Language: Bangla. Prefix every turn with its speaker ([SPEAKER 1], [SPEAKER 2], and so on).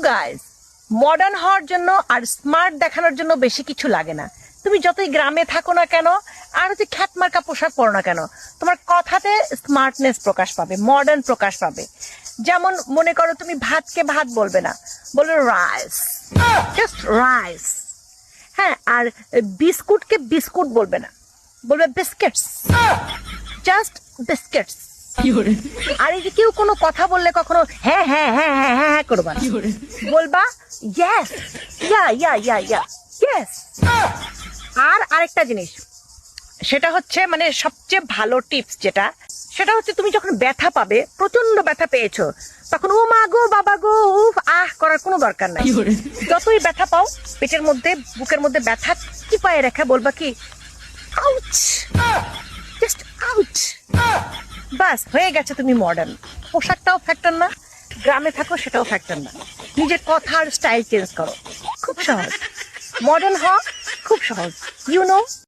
[SPEAKER 1] গাইস, মডার্ন হওয়ার জন্য আর স্মার্ট দেখানোর জন্য বেশি কিছু লাগে না। তুমি যতই গ্রামে থাকো না কেন আর হচ্ছে খ্যাতমার্কা পোশাক পরো না কেন, তোমার কথাতে স্মার্টনেস প্রকাশ পাবে, মডার্ন প্রকাশ পাবে। যেমন মনে করো তুমি ভাতকে ভাত বলবে না, বলবে রাইস, জাস্ট রাইস। হ্যাঁ, আর বিস্কুটকে বিস্কুট বলবে না, বলবে বিস্কিটস, জাস্ট বিস্কিটস। আর এই যে কেউ কোনো কথা বললে কখনো হ্যাঁ হ্যাঁ হ্যাঁ হ্যাঁ হ্যাঁ হ্যাঁ করবা না, বলবা ইয়েস, ইয়া ইয়া ইয়া ইয়া ইয়েস। আর আরেকটা জিনিস, সেটা হচ্ছে মানে সবচেয়ে ভালো টিপস যেটা, সেটা হচ্ছে তুমি যখন ব্যথা পাবে, প্রচন্ড ব্যথা পেয়েছো, তখন ও মা গো বাবা গো উফ আহ করার কোনো দরকার নাই। যতই ব্যথা পাও, পেটের মধ্যে বুকের মধ্যে ব্যথা চিপায়ে রেখে বলবা কি আউচ, জাস্ট আউচ। বাস হয়ে গেছে, তুমি মডার্ন। পোশাকটাও ফ্যাক্টর না, গ্রামে থাকো সেটাও ফ্যাক্টর না, নিজের কথার স্টাইল চেঞ্জ করো, খুব সহজ। মডার্ন হওয়া খুব সহজ, ইউ নো।